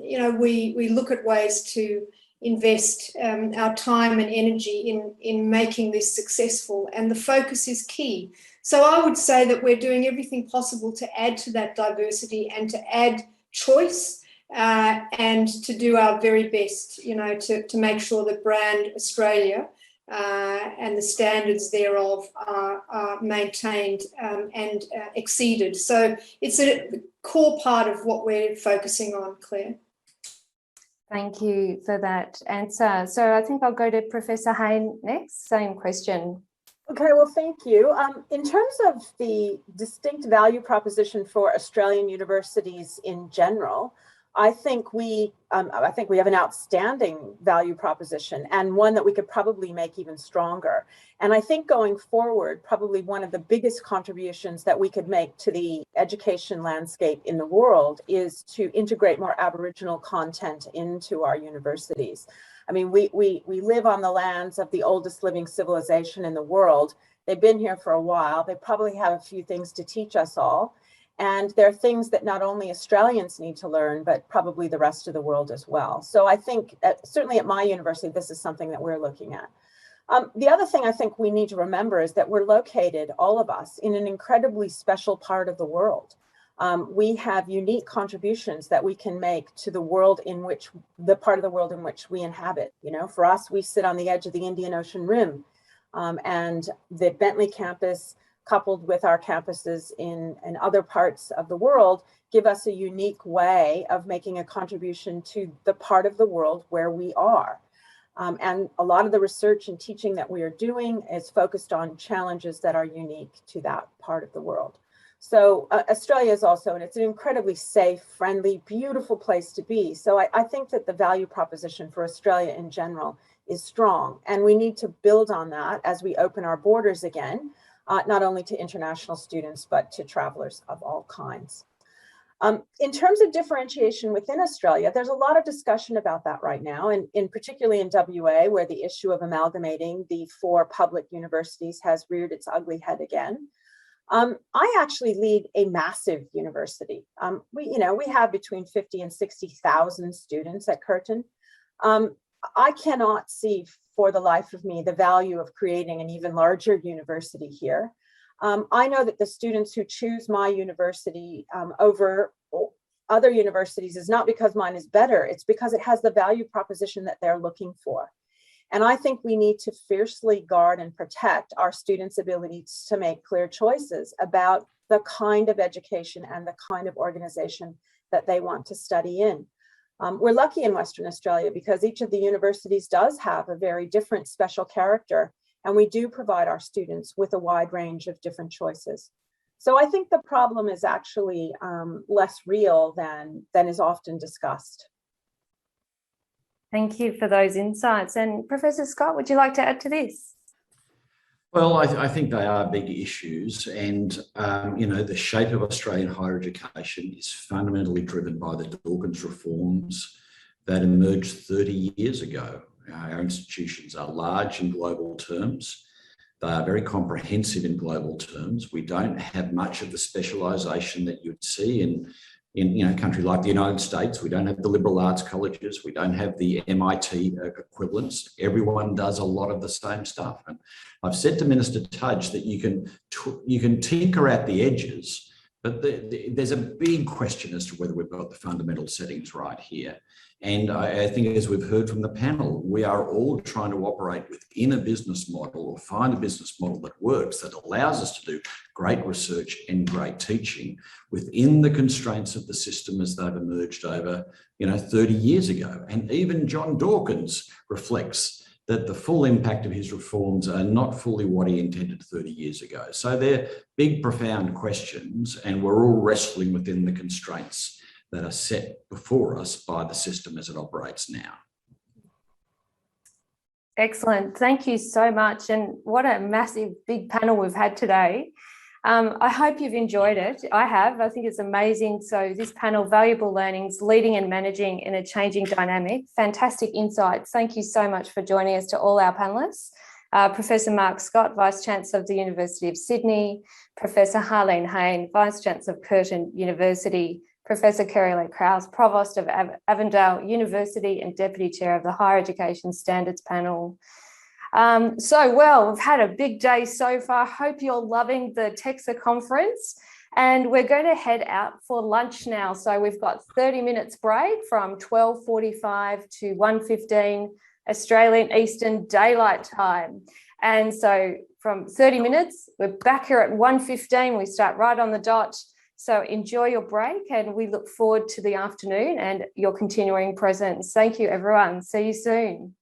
you know, we look at ways to invest our time and energy in making this successful, and the focus is key. So I would say that we're doing everything possible to add to that diversity and to add choice, and to do our very best, you know, to make sure that brand Australia and the standards thereof are maintained and exceeded. So it's a core part of what we're focusing on, Claire. Thank you for that answer. So I think I'll go to Professor Hayne next. Same question. Okay, well, thank you. In terms of the distinct value proposition for Australian universities in general, I think we have an outstanding value proposition, and one that we could probably make even stronger. And I think going forward, probably one of the biggest contributions that we could make to the education landscape in the world is to integrate more Aboriginal content into our universities. I mean, we live on the lands of the oldest living civilization in the world. They've been here for a while. They probably have a few things to teach us all. And there are things that not only Australians need to learn, but probably the rest of the world as well. So I think certainly at my university, this is something that we're looking at. The other thing I think we need to remember is that we're located, all of us, in an incredibly special part of the world. We have unique contributions that we can make to the world the part of the world in which we inhabit. You know, for us, we sit on the edge of the Indian Ocean Rim, and the Bentley campus, coupled with our campuses in other parts of the world, give us a unique way of making a contribution to the part of the world where we are. And a lot of the research and teaching that we are doing is focused on challenges that are unique to that part of the world. So Australia is also, and it's an incredibly safe, friendly, beautiful place to be. So I think that the value proposition for Australia in general is strong, and we need to build on that as we open our borders again, not only to international students, but to travelers of all kinds. In terms of differentiation within Australia, there's a lot of discussion about that right now, and particularly in WA, where the issue of amalgamating the 4 public universities has reared its ugly head again. I actually lead a massive university. We have between 50 and 60,000 students at Curtin. I cannot see for the life of me the value of creating an even larger university here. I know that the students who choose my university over other universities is not because mine is better, it's because it has the value proposition that they're looking for. And I think we need to fiercely guard and protect our students' ability to make clear choices about the kind of education and the kind of organization that they want to study in. We're lucky in Western Australia because each of the universities does have a very different special character, and we do provide our students with a wide range of different choices. So I think the problem is actually less real than is often discussed. Thank you for those insights. And Professor Scott, would you like to add to this? Well, I think they are big issues, and the shape of Australian higher education is fundamentally driven by the Dawkins reforms that emerged 30 years ago. Our institutions are large in global terms. They are very comprehensive in global terms. We don't have much of the specialisation that you'd see in a country like the United States. We don't have the liberal arts colleges. We don't have the MIT equivalents. Everyone does a lot of the same stuff. And I've said to Minister Tudge that you can tinker at the edges, but there's a big question as to whether we've got the fundamental settings right here. And I think, as we've heard from the panel, we are all trying to operate within a business model or find a business model that works, that allows us to do great research and great teaching within the constraints of the system as they've emerged over 30 years ago. And even John Dawkins reflects that the full impact of his reforms are not fully what he intended 30 years ago. So they're big, profound questions, and we're all wrestling within the constraints that are set before us by the system as it operates now. Excellent. Thank you so much. And what a massive, big panel we've had today. I hope you've enjoyed it. I have. I think it's amazing. So this panel, Valuable Learnings, Leading and Managing in a Changing Dynamic. Fantastic insights. Thank you so much for joining us, to all our panellists. Professor Mark Scott, Vice-Chancellor of the University of Sydney, Professor Harlene Hayne, Vice-Chancellor of Curtin University, Professor Kerri-Lee Krause, Provost of Avondale University and Deputy Chair of the Higher Education Standards Panel. We've had a big day so far. Hope you're loving the TEXA conference, and we're going to head out for lunch now. So we've got 30 minutes break from 12:45 to 1:15 Australian Eastern Daylight Time. And so from 30 minutes, we're back here at 1:15. We start right on the dot. So enjoy your break, and we look forward to the afternoon and your continuing presence. Thank you, everyone. See you soon.